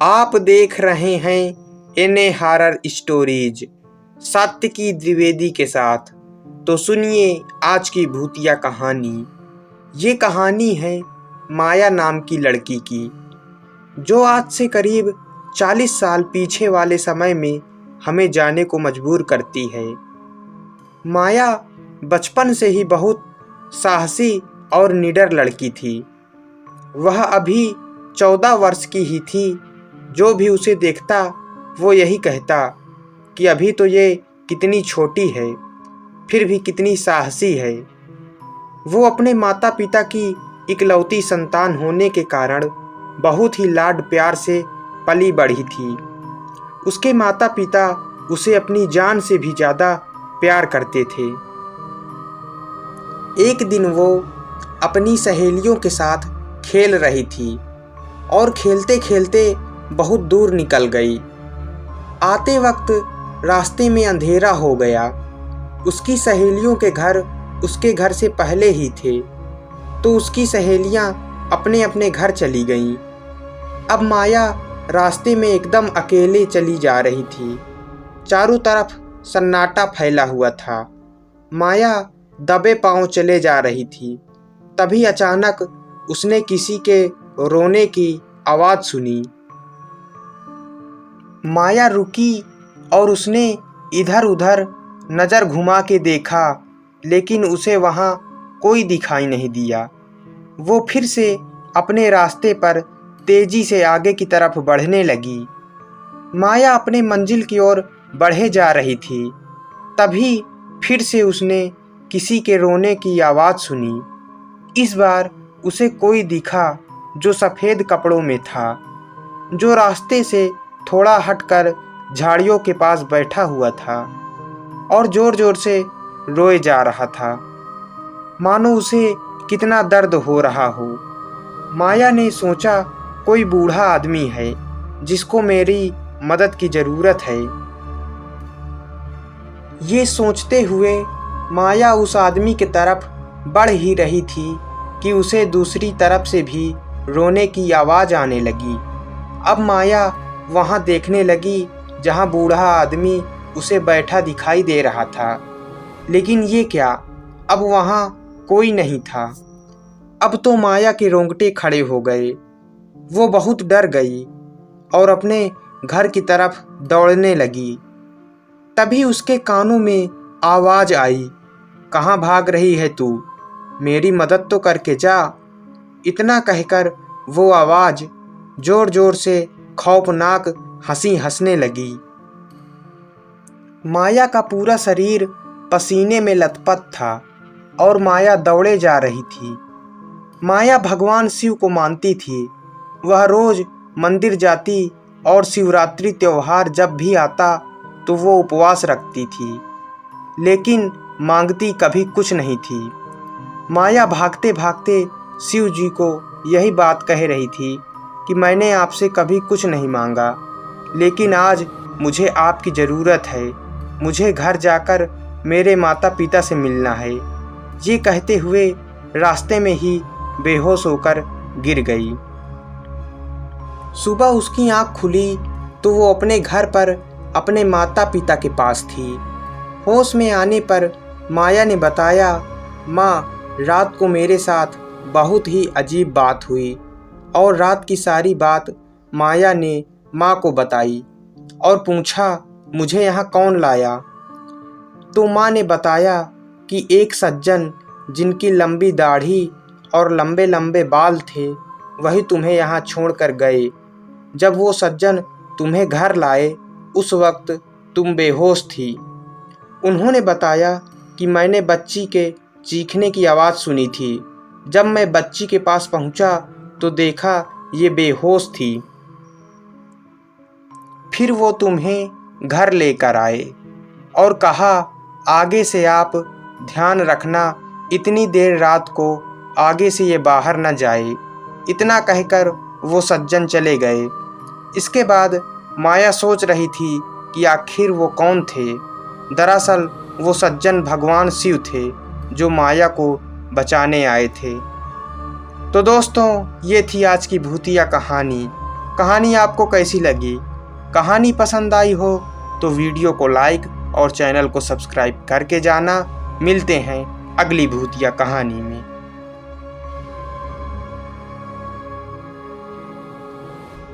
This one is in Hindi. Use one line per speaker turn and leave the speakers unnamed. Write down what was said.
आप देख रहे हैं एनए हॉरर स्टोरीज सत्य की द्विवेदी के साथ। तो सुनिए आज की भूतिया कहानी। ये कहानी है माया नाम की लड़की की, जो आज से करीब 40 साल पीछे वाले समय में हमें जाने को मजबूर करती है। माया बचपन से ही बहुत साहसी और निडर लड़की थी। वह अभी 14 वर्ष की ही थी। जो भी उसे देखता वो यही कहता कि अभी तो ये कितनी छोटी है, फिर भी कितनी साहसी है। वो अपने माता पिता की इकलौती संतान होने के कारण बहुत ही लाड प्यार से पली बढ़ी थी। उसके माता पिता उसे अपनी जान से भी ज़्यादा प्यार करते थे। एक दिन वो अपनी सहेलियों के साथ खेल रही थी और खेलते खेलते बहुत दूर निकल गई। आते वक्त रास्ते में अंधेरा हो गया। उसकी सहेलियों के घर उसके घर से पहले ही थे, तो उसकी सहेलियां अपने अपने घर चली गईं। अब माया रास्ते में एकदम अकेले चली जा रही थी। चारों तरफ सन्नाटा फैला हुआ था। माया दबे पांव चले जा रही थी। तभी अचानक उसने किसी के रोने की आवाज़ सुनी। माया रुकी और उसने इधर उधर नज़र घुमा के देखा, लेकिन उसे वहाँ कोई दिखाई नहीं दिया। वो फिर से अपने रास्ते पर तेज़ी से आगे की तरफ बढ़ने लगी। माया अपने मंजिल की ओर बढ़े जा रही थी। तभी फिर से उसने किसी के रोने की आवाज़ सुनी। इस बार उसे कोई दिखा जो सफ़ेद कपड़ों में था, जो रास्ते से थोड़ा हटकर झाड़ियों के पास बैठा हुआ था और ज़ोर ज़ोर से रोए जा रहा था, मानो उसे कितना दर्द हो रहा हो। माया ने सोचा कोई बूढ़ा आदमी है जिसको मेरी मदद की ज़रूरत है। ये सोचते हुए माया उस आदमी की तरफ बढ़ ही रही थी कि उसे दूसरी तरफ से भी रोने की आवाज़ आने लगी। अब माया वहाँ देखने लगी जहाँ बूढ़ा आदमी उसे बैठा दिखाई दे रहा था, लेकिन ये क्या, अब वहाँ कोई नहीं था। अब तो माया के रोंगटे खड़े हो गए। वो बहुत डर गई और अपने घर की तरफ दौड़ने लगी। तभी उसके कानों में आवाज़ आई, कहाँ भाग रही है तू? मेरी मदद तो करके जा। इतना कहकर वो आवाज़ ज़ोर ज़ोर से खौफनाक हंसी हंसने लगी। माया का पूरा शरीर पसीने में लथपथ था और माया दौड़े जा रही थी। माया भगवान शिव को मानती थी। वह रोज़ मंदिर जाती और शिवरात्रि त्यौहार जब भी आता तो वो उपवास रखती थी, लेकिन मांगती कभी कुछ नहीं थी। माया भागते भागते शिव जी को यही बात कह रही थी कि मैंने आपसे कभी कुछ नहीं मांगा, लेकिन आज मुझे आपकी ज़रूरत है। मुझे घर जाकर मेरे माता पिता से मिलना है। ये कहते हुए रास्ते में ही बेहोश होकर गिर गई। सुबह उसकी आँख खुली तो वो अपने घर पर अपने माता पिता के पास थी। होश में आने पर माया ने बताया, माँ, रात को मेरे साथ बहुत ही अजीब बात हुई। और रात की सारी बात माया ने माँ को बताई और पूछा, मुझे यहाँ कौन लाया? तो माँ ने बताया कि एक सज्जन जिनकी लंबी दाढ़ी और लंबे लंबे बाल थे, वही तुम्हें यहाँ छोड़कर गए। जब वो सज्जन तुम्हें घर लाए उस वक्त तुम बेहोश थी। उन्होंने बताया कि मैंने बच्ची के चीखने की आवाज़ सुनी थी। जब मैं बच्ची के पास पहुँचा तो देखा ये बेहोश थी। फिर वो तुम्हें घर लेकर आए और कहा, आगे से आप ध्यान रखना, इतनी देर रात को आगे से ये बाहर न जाए। इतना कहकर वो सज्जन चले गए। इसके बाद माया सोच रही थी कि आखिर वो कौन थे। दरअसल वो सज्जन भगवान शिव थे जो माया को बचाने आए थे। तो दोस्तों, ये थी आज की भूतिया कहानी। कहानी आपको कैसी लगी? कहानी पसंद आई हो तो वीडियो को लाइक और चैनल को सब्सक्राइब करके जाना। मिलते हैं अगली भूतिया कहानी में।